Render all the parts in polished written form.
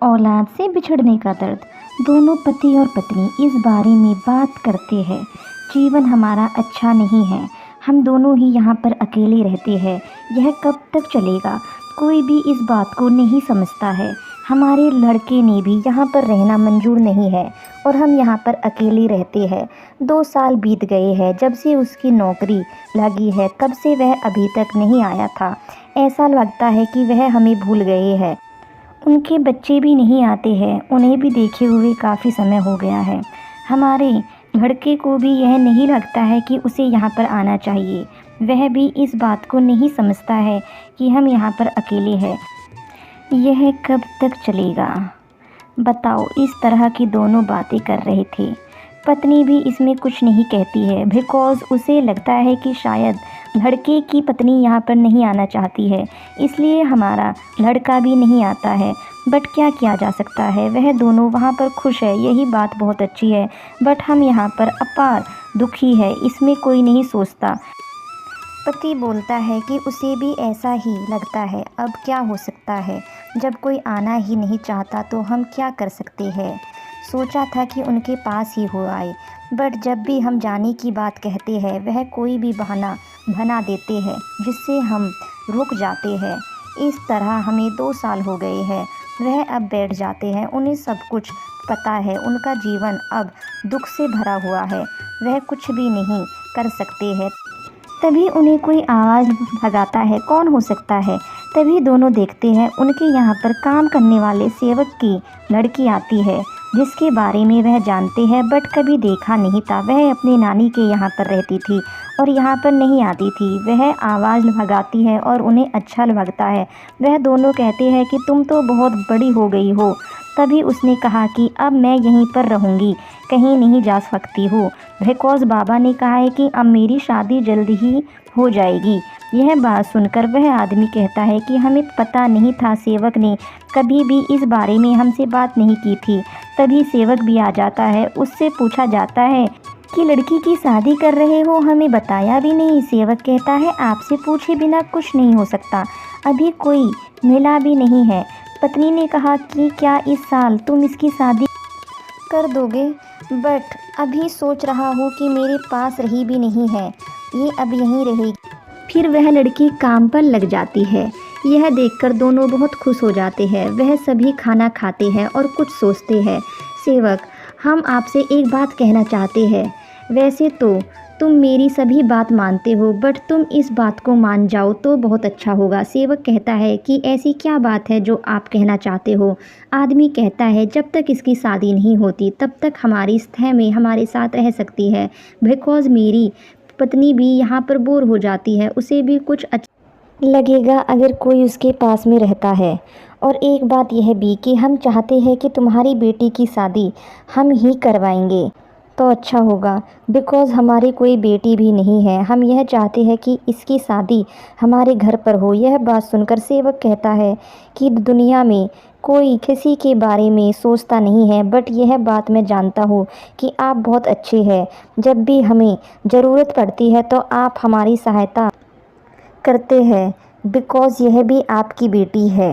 औलाद से बिछड़ने का दर्द। दोनों पति और पत्नी इस बारे में बात करते हैं। जीवन हमारा अच्छा नहीं है, हम दोनों ही यहाँ पर अकेले रहते हैं। यह कब तक चलेगा? कोई भी इस बात को नहीं समझता है। हमारे लड़के ने भी यहाँ पर रहना मंजूर नहीं है और हम यहाँ पर अकेले रहते हैं। 2 साल बीत गए हैं जब से उसकी नौकरी लगी है, तब से वह अभी तक नहीं आया था। ऐसा लगता है कि वह हमें भूल गए हैं। उनके बच्चे भी नहीं आते हैं, उन्हें भी देखे हुए काफ़ी समय हो गया है। हमारे लड़के को भी यह नहीं लगता है कि उसे यहाँ पर आना चाहिए। वह भी इस बात को नहीं समझता है कि हम यहाँ पर अकेले हैं। यह कब तक चलेगा? बताओ। इस तरह की दोनों बातें कर रहे थे। पत्नी भी इसमें कुछ नहीं कहती है, बिकॉज़ उसे लगता है कि शायद लड़के की पत्नी यहाँ पर नहीं आना चाहती है, इसलिए हमारा लड़का भी नहीं आता है। बट क्या किया जा सकता है, वह दोनों वहाँ पर खुश है, यही बात बहुत अच्छी है। बट हम यहाँ पर अपार दुखी है, इसमें कोई नहीं सोचता। पति बोलता है कि उसे भी ऐसा ही लगता है। अब क्या हो सकता है, जब कोई आना ही नहीं चाहता तो हम क्या कर सकते हैं। सोचा था कि उनके पास ही हो आए, बट जब भी हम जाने की बात कहते हैं वह कोई भी बहाना बना देते हैं जिससे हम रुक जाते हैं। इस तरह हमें 2 साल हो गए हैं। वह अब बैठ जाते हैं, उन्हें सब कुछ पता है, उनका जीवन अब दुख से भरा हुआ है, वह कुछ भी नहीं कर सकते हैं। तभी उन्हें कोई आवाज़ लगाता है, कौन हो सकता है। तभी दोनों देखते हैं, उनके यहाँ पर काम करने वाले सेवक की लड़की आती है, जिसके बारे में वह जानते हैं बट कभी देखा नहीं था। वह अपनी नानी के यहाँ पर रहती थी और यहाँ पर नहीं आती थी। वह आवाज़ लगाती है और उन्हें अच्छा लगता है। वह दोनों कहते हैं कि तुम तो बहुत बड़ी हो गई हो। तभी उसने कहा कि अब मैं यहीं पर रहूँगी, कहीं नहीं जा सकती हूँ, बिकॉज़ बाबा ने कहा है कि अब मेरी शादी जल्द ही हो जाएगी। यह बात सुनकर वह आदमी कहता है कि हमें पता नहीं था, सेवक ने कभी भी इस बारे में हमसे बात नहीं की थी। तभी सेवक भी आ जाता है, उससे पूछा जाता है कि लड़की की शादी कर रहे हो, हमें बताया भी नहीं। सेवक कहता है आपसे पूछे बिना कुछ नहीं हो सकता, अभी कोई मिला भी नहीं है। पत्नी ने कहा कि क्या इस साल तुम इसकी शादी कर दोगे? बट अभी सोच रहा हूँ कि मेरे पास रही भी नहीं है, ये अब यहीं रहेगी। फिर वह लड़की काम पर लग जाती है। यह देखकर दोनों बहुत खुश हो जाते हैं। वह सभी खाना खाते हैं और कुछ सोचते हैं। सेवक, हम आपसे एक बात कहना चाहते हैं। वैसे तो तुम मेरी सभी बात मानते हो, बट तुम इस बात को मान जाओ तो बहुत अच्छा होगा। सेवक कहता है कि ऐसी क्या बात है जो आप कहना चाहते हो। आदमी कहता है जब तक इसकी शादी नहीं होती तब तक हमारी स्थय में हमारे साथ रह सकती है, बिकॉज़ मेरी पत्नी भी यहाँ पर बोर हो जाती है, उसे भी कुछ अच्छा लगेगा अगर कोई उसके पास में रहता है। और एक बात यह भी कि हम चाहते हैं कि तुम्हारी बेटी की शादी हम ही करवाएंगे तो अच्छा होगा, बिकॉज़ हमारी कोई बेटी भी नहीं है। हम यह चाहते हैं कि इसकी शादी हमारे घर पर हो। यह बात सुनकर सेवक कहता है कि दुनिया में कोई किसी के बारे में सोचता नहीं है, बट यह बात मैं जानता हूँ कि आप बहुत अच्छे हैं। जब भी हमें ज़रूरत पड़ती है तो आप हमारी सहायता करते हैं, बिकॉज़ यह भी आपकी बेटी है।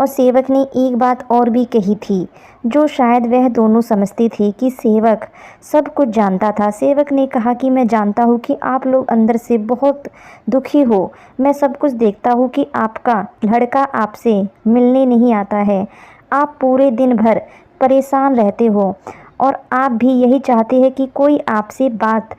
और सेवक ने एक बात और भी कही थी जो शायद वह दोनों समझते थे कि सेवक सब कुछ जानता था। सेवक ने कहा कि मैं जानता हूँ कि आप लोग अंदर से बहुत दुखी हो। मैं सब कुछ देखता हूँ कि आपका लड़का आपसे मिलने नहीं आता है। आप पूरे दिन भर परेशान रहते हो और आप भी यही चाहते हैं कि कोई आपसे बात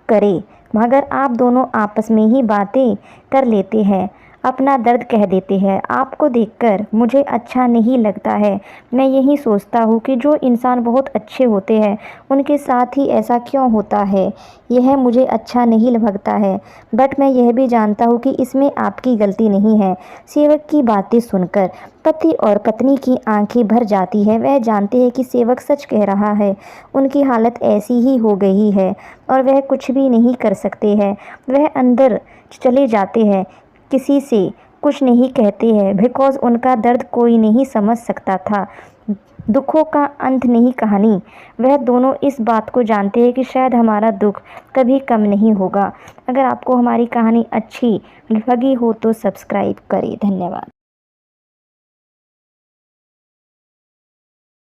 करे, मगर आप दोनों आपस में ही बातें कर लेते हैं, अपना दर्द कह देते हैं। आपको देखकर मुझे अच्छा नहीं लगता है। मैं यही सोचता हूँ कि जो इंसान बहुत अच्छे होते हैं उनके साथ ही ऐसा क्यों होता है, यह मुझे अच्छा नहीं लगता है। बट मैं यह भी जानता हूँ कि इसमें आपकी गलती नहीं है। सेवक की बातें सुनकर पति और पत्नी की आंखें भर जाती है। वह जानते हैं कि सेवक सच कह रहा है, उनकी हालत ऐसी ही हो गई है और वह कुछ भी नहीं कर सकते हैं। वह अंदर चले जाते हैं, किसी से कुछ नहीं कहते हैं, बिकॉज़ उनका दर्द कोई नहीं समझ सकता था। दुखों का अंत नहीं कहानी। वह दोनों इस बात को जानते हैं कि शायद हमारा दुख कभी कम नहीं होगा। अगर आपको हमारी कहानी अच्छी लगी हो तो सब्सक्राइब करें। धन्यवाद।